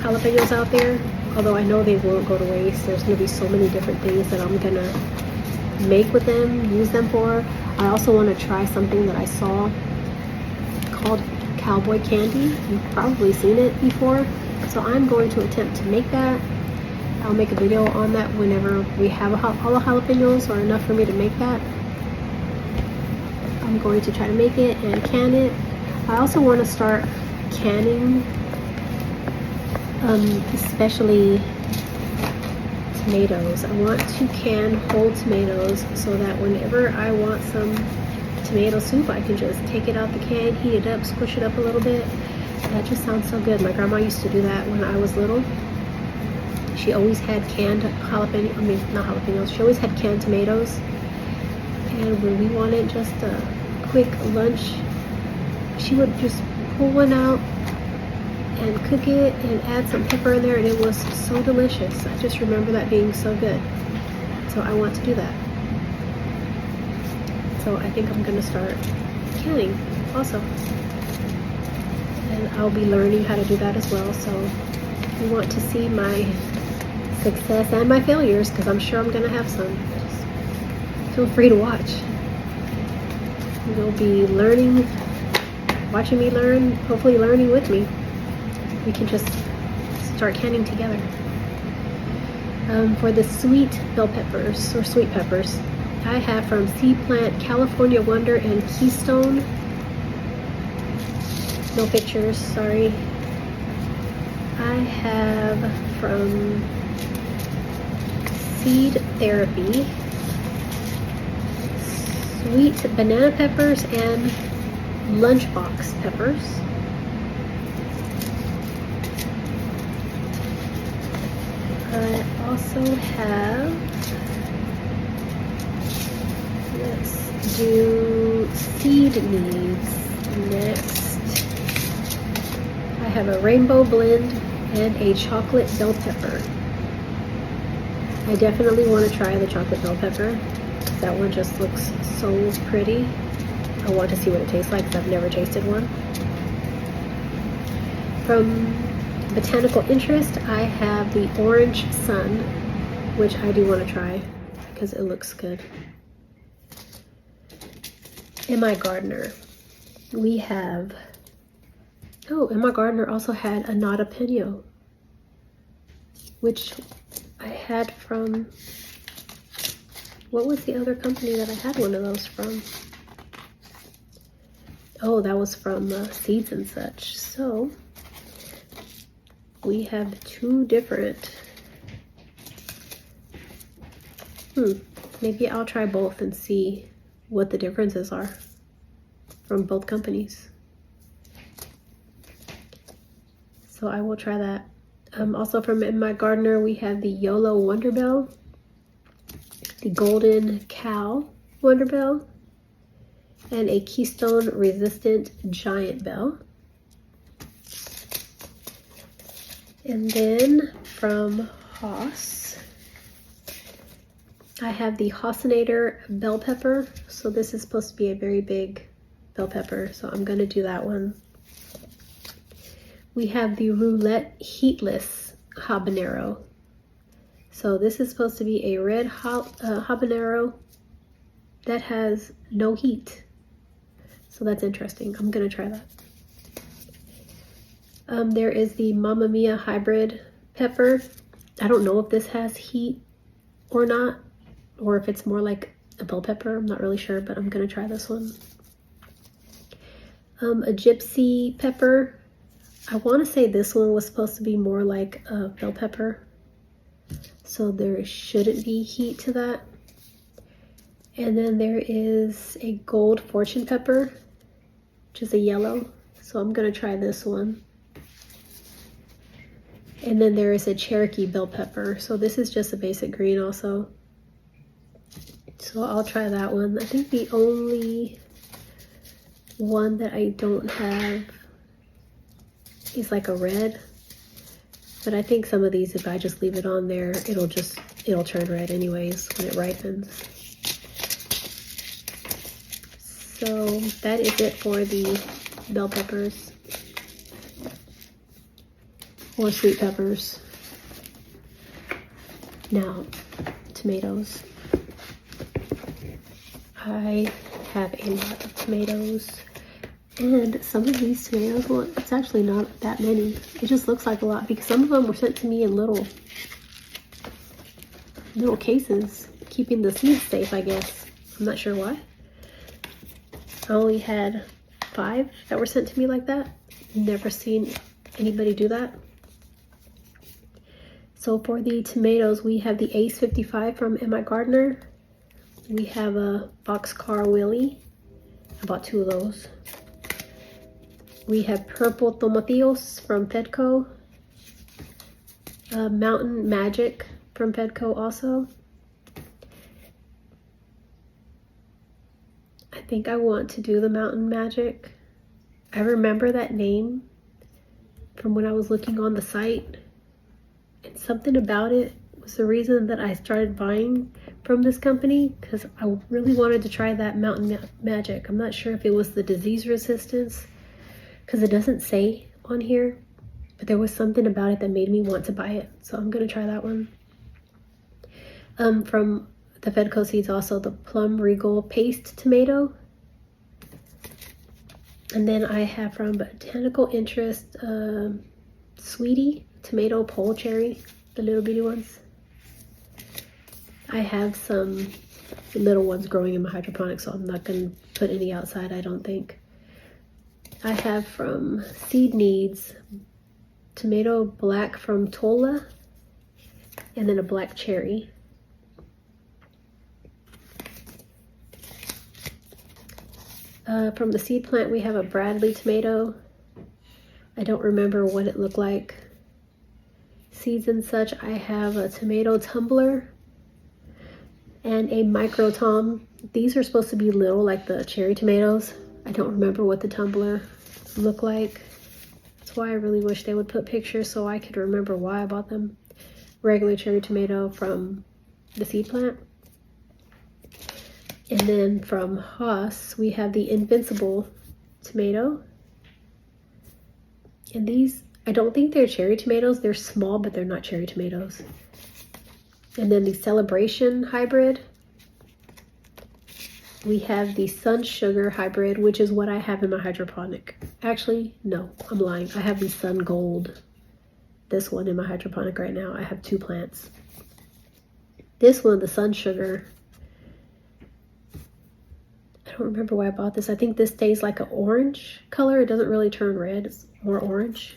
jalapenos out there. Although I know they won't go to waste. There's going to be so many different things that I'm going to make with them, use them for. I also want to try something that I saw called cowboy candy. You've probably seen it before. So I'm going to attempt to make that. I'll make a video on that whenever we have all the jalapenos, or enough for me to make that. I'm going to try to make it and can it. I also want to start canning, especially tomatoes. I want to can whole tomatoes so that whenever I want some tomato soup, I can just take it out the can, heat it up, squish it up a little bit. That just sounds so good. My grandma used to do that when I was little. She always had canned jalapeno, I mean not jalapenos, she always had canned tomatoes. And when we wanted just a quick lunch, she would just pull one out and cook it and add some pepper in there, and it was so delicious. I just remember that being so good. So I want to do that. So I think I'm gonna start canning also. And I'll be learning how to do that as well. So if you want to see my success and my failures, because I'm sure I'm gonna have some, just feel free to watch. You'll be learning, watching me learn, hopefully learning with me. We can just start canning together. For the sweet bell peppers, or sweet peppers, I have from Seed Plant, California Wonder, and Keystone. No pictures, sorry. I have from Seed Therapy, sweet banana peppers and lunchbox peppers. I also have, let's do seed needs next. I have a rainbow blend and a chocolate bell pepper. I definitely want to try the chocolate bell pepper. That one just looks so pretty. I want to see what it tastes like because I've never tasted one. From Botanical Interest, I have the Orange Sun, which I do want to try because it looks good. In my gardener, we have, oh, and my gardener also had a Nata Pino, which I had from, what was the other company that I had one of those from? Oh, that was from Seeds and Such. So we have two different, maybe I'll try both and see what the differences are from both companies. So I will try that. Also from In My Gardener, we have the YOLO Wonder Bell, the Golden Cow Wonder Bell, and a Keystone Resistant Giant Bell. And then from Haas, I have the Haasinator bell pepper. So this is supposed to be a very big bell pepper, so I'm gonna do that one. We have the Roulette Heatless Habanero. So this is supposed to be a red habanero that has no heat. So that's interesting. I'm gonna try that. There is the Mamma Mia hybrid pepper. I don't know if this has heat or not, or if it's more like a bell pepper. I'm not really sure, but I'm gonna try this one. A gypsy pepper. I want to say this one was supposed to be more like a bell pepper, so there shouldn't be heat to that. And then there is a gold fortune pepper, which is a yellow, so I'm gonna try this one. And then there is a Cherokee bell pepper, so this is just a basic green also, so I'll try that one. I think the only one that I don't have is like a red, but I think some of these, if I just leave it on there, it'll turn red anyways when it ripens. So that is it for the bell peppers or sweet peppers. Now, tomatoes. I have a lot of tomatoes. And some of these tomatoes, well, it's actually not that many. It just looks like a lot because some of them were sent to me in little cases, keeping the seeds safe, I guess. I'm not sure why. I only had 5 that were sent to me like that. Never seen anybody do that. So for the tomatoes, we have the Ace 55 from M.I. Gardner. We have a Boxcar Willie. I bought 2 of those. We have Purple Tomatillos from Petco. Mountain Magic from Petco also. I think I want to do the Mountain Magic. I remember that name from when I was looking on the site. And something about it was the reason that I started buying from this company, because I really wanted to try that Mountain Magic. I'm not sure if it was the disease resistance, because it doesn't say on here, but there was something about it that made me want to buy it. So I'm going to try that one. From the Fedco seeds also, the Plum Regal Paste Tomato. And then I have from Botanical Interest, Sweetie Tomato Pole Cherry, the little bitty ones. I have some little ones growing in my hydroponics, so I'm not going to put any outside, I don't think. I have from Seed Needs, Tomato Black from Tola, and then a Black Cherry. From the seed plant, we have a Bradley tomato. I don't remember what it looked like. Seeds and such, I have a tomato tumbler and a micro tom. These are supposed to be little, like the cherry tomatoes. I don't remember what the tumbler looked like. That's why I really wish they would put pictures so I could remember why I bought them. Regular cherry tomato from the seed plant. And then from Haas, we have the Invincible tomato. And these, I don't think they're cherry tomatoes. They're small, but they're not cherry tomatoes. And then the Celebration hybrid. We have the Sun Sugar hybrid, which is what I have in my hydroponic. Actually, no, I'm lying. I have the Sun Gold. This one in my hydroponic right now. I have 2 plants. This one, the Sun Sugar, I don't remember why I bought this. I think this stays like an orange color. It doesn't really turn red. It's more orange.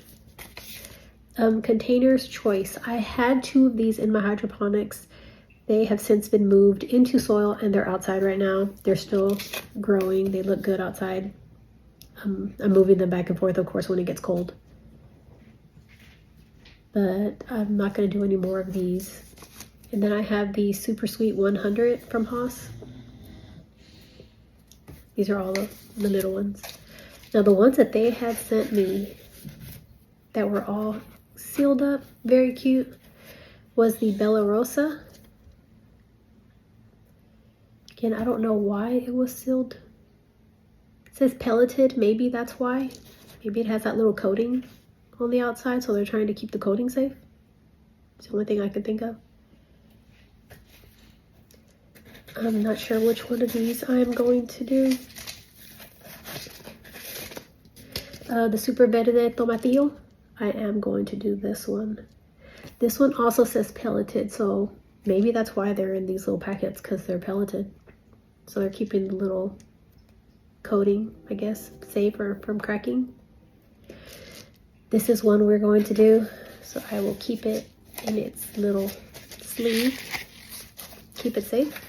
Containers Choice. I had 2 of these in my hydroponics. They have since been moved into soil and they're outside right now. They're still growing. They look good outside. I'm moving them back and forth, of course, when it gets cold. But I'm not going to do any more of these. And then I have the Super Sweet 100 from Haas. These are all the little ones. Now the ones that they had sent me that were all sealed up, very cute, was the Bella Rosa. Again, I don't know why it was sealed. It says pelleted, maybe that's why. Maybe it has that little coating on the outside, so they're trying to keep the coating safe. It's the only thing I can think of. I'm not sure which one of these I'm going to do. The Super Verde Tomatillo. I am going to do this one. This one also says pelleted, so maybe that's why they're in these little packets, because they're pelleted. So they're keeping the little coating, I guess, safe or from cracking. This is one we're going to do, so I will keep it in its little sleeve. Keep it safe.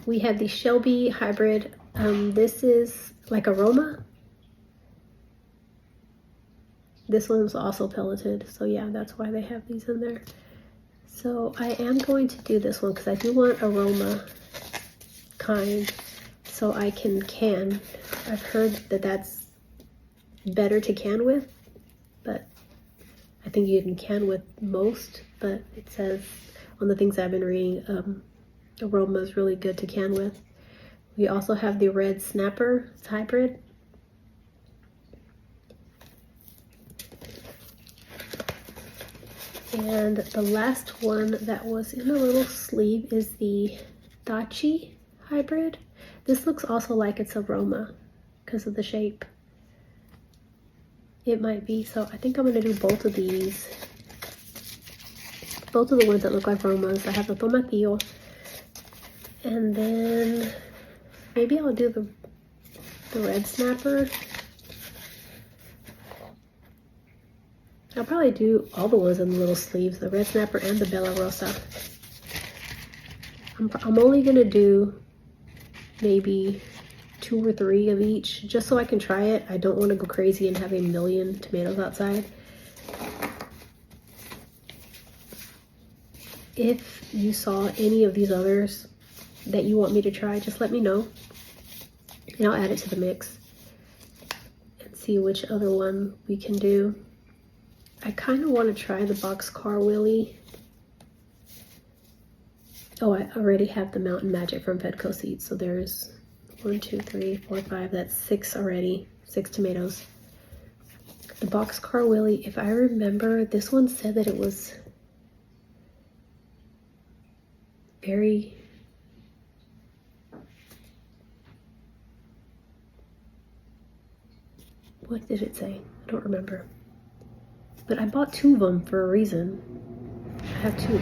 We have the Shelby hybrid. This is like aroma. This one's also pelleted, so yeah, that's why they have these in there. So I am going to do this one because I do want aroma kind, so I can can. I've heard that that's better to can with, but I think you can can with most, but it says on the things I've been reading, aroma is really good to can with. We also have the Red Snapper hybrid. And the last one that was in a little sleeve is the Dachi hybrid. This looks also like it's aroma because of the shape. It might be, so I think I'm going to do both of these. Both of the ones that look like aromas. I have the Tomatillo. And then Maybe I'll do the red snapper. I'll probably do all the ones in the little sleeves, the red snapper and the Bella Rosa. I'm only gonna do maybe 2 or 3 of each, just so I can try it. I don't want to go crazy and have a million tomatoes outside. If you saw any of these others that you want me to try, just let me know, and I'll add it to the mix and see which other one we can do. I kind of want to try the Boxcar Willy. Oh, I already have the Mountain Magic from Fedco Seeds, so there's 1, 2, 3, 4, 5, that's 6 already, 6 tomatoes. The Boxcar Willy, if I remember, this one said that it was very, what did it say? I don't remember. But I bought 2 of them for a reason. I have 2.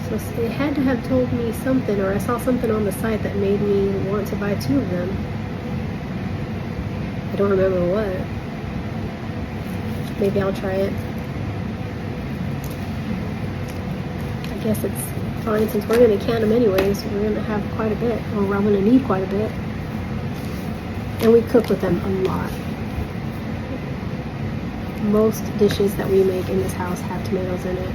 So it had to have told me something, or I saw something on the site that made me want to buy 2 of them. I don't remember what. Maybe I'll try it. I guess it's fine since we're going to can them anyways. We're going to have quite a bit, or I'm going to need quite a bit. And we cook with them a lot. Most dishes that we make in this house have tomatoes in it.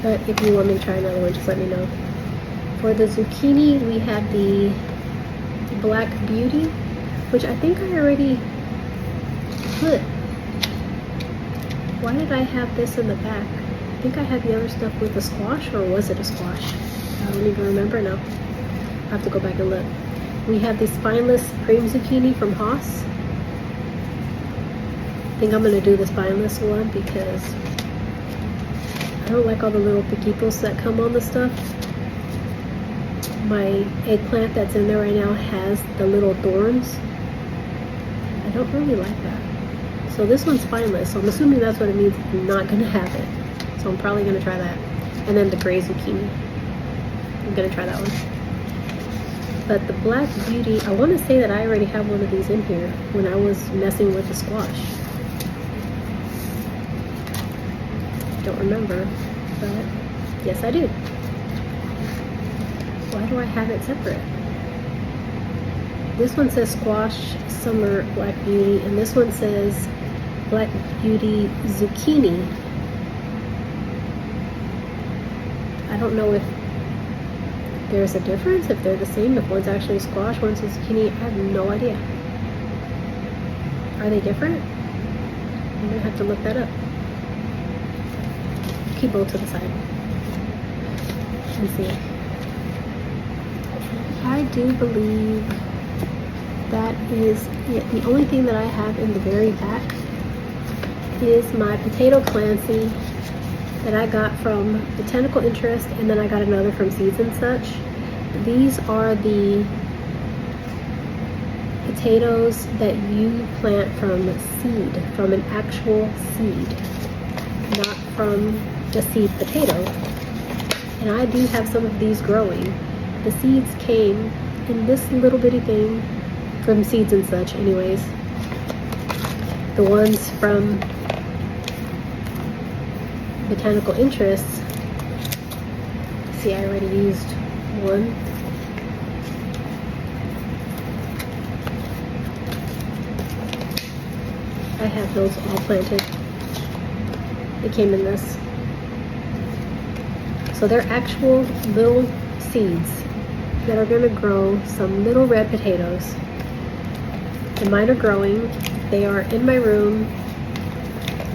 But if you want me to try another one, just let me know. For the zucchini, we have the Black Beauty, which I think I already put. Why did I have this in the back? I think I had the other stuff with the squash, or was it a squash? I don't even remember now. I have to go back and look. We have the spineless cream zucchini from Haas. I think I'm going to do the spineless one because I don't like all the little piquitos that come on the stuff. My eggplant that's in there right now has the little thorns. I don't really like that. So this one's spineless, so I'm assuming that's what it means. I'm not going to have it. So I'm probably going to try that. And then the gray zucchini. I'm going to try that one. But the Black Beauty, I want to say that I already have one of these in here when I was messing with the squash. Don't remember, but yes I do. Why do I have it separate? This one says Squash Summer Black Beauty, and this one says Black Beauty Zucchini. I don't know if there's a difference, if they're the same, if one's actually squash, one's a zucchini. I have no idea. Are they different? I'm gonna have to look that up. Keep both to the side and see. I do believe that is it. The only thing that I have in the very back is my potato Clancy that I got from Botanical Interests, and then I got another from Seeds and Such. These are the potatoes that you plant from seed, from an actual seed, not from a seed potato. And I do have some of these growing. The seeds came in this little bitty thing from Seeds and Such anyways. The ones from Botanical Interests, see, I already used one. I have those all planted. They came in this. So they're actual little seeds that are gonna grow some little red potatoes. And mine are growing. They are in my room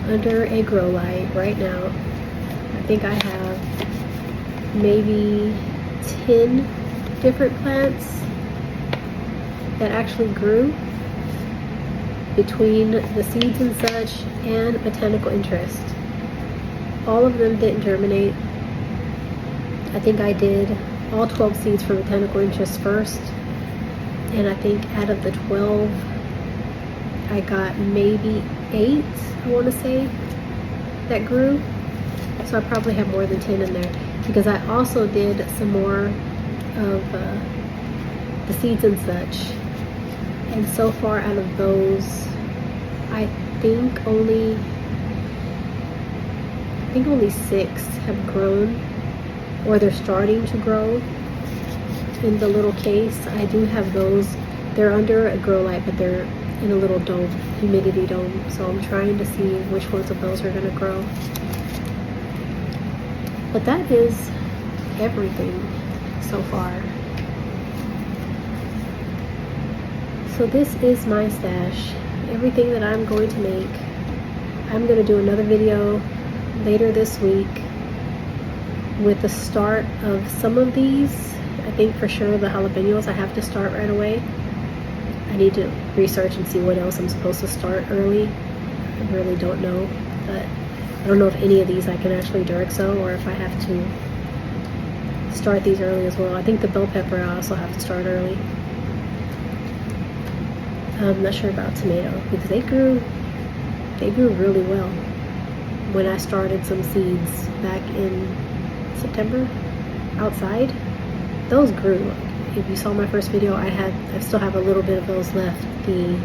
under a grow light right now. I think I have maybe 10 different plants that actually grew between the Seeds and Such and Botanical Interest. All of them didn't germinate. I think I did all 12 seeds from Botanical Interest first, and I think out of the 12 I got maybe 8, I want to say, that grew. So I probably have more than 10 in there. because I also did some more of the seeds and such, and so far out of those, I think only 6 have grown, or they're starting to grow in the little case. I do have those. They're under a grow light, but they're in a little dome, humidity dome. So I'm trying to see which ones of those are going to grow. But that is everything so far. So this is my stash. Everything that I'm going to make. I'm going to do another video later this week with the start of some of these. I think for sure the jalapenos I have to start right away. I need to research and see what else I'm supposed to start early. I really don't know, but I don't know if any of these I can actually direct sow or if I have to start these early as well. I think the bell pepper I also have to start early. I'm not sure about tomato because they grew really well when I started some seeds back in September outside. Those grew. If you saw my first video, I still have a little bit of those left. The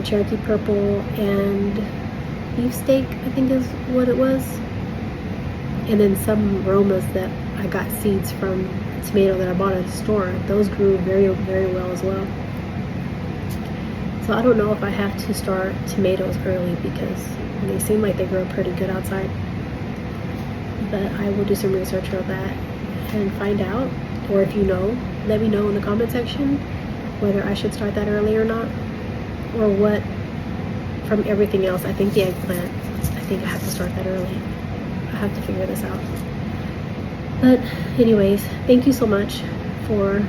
Cherokee Purple and beefsteak, I think is what it was. And then some aromas that I got seeds from tomato that I bought at the store. Those grew very, very well as well. So I don't know if I have to start tomatoes early because they seem like they grow pretty good outside. But I will do some research on that and find out. Or if you know, let me know in the comment section whether I should start that early or not. Or what from everything else. I think the eggplant, I think I have to start that early. I have to figure this out. But anyways, thank you so much for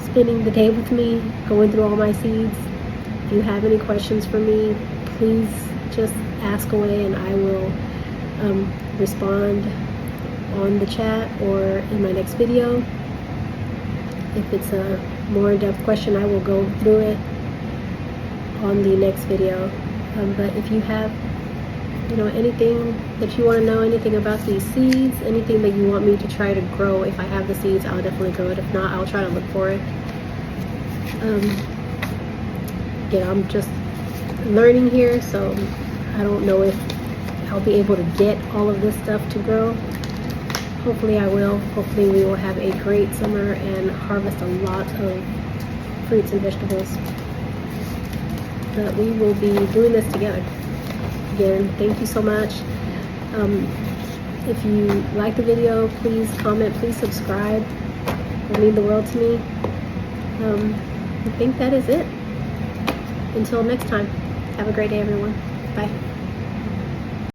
spending the day with me, going through all my seeds. If you have any questions for me, please just ask away and I will respond on the chat or in my next video. If it's a more in-depth question, I will go through it on the next video. But if you have anything that you want to know, anything about these seeds, anything that you want me to try to grow, if I have the seeds, I'll definitely grow it. If not, I'll try to look for it. I'm just learning here, so I don't know if I'll be able to get all of this stuff to grow. Hopefully I will. Hopefully we will have a great summer and harvest a lot of fruits and vegetables. But we will be doing this together. Again, thank you so much. If you like the video, please comment, please subscribe. It would mean the world to me. I think that is it. Until next time, have a great day, everyone. Bye.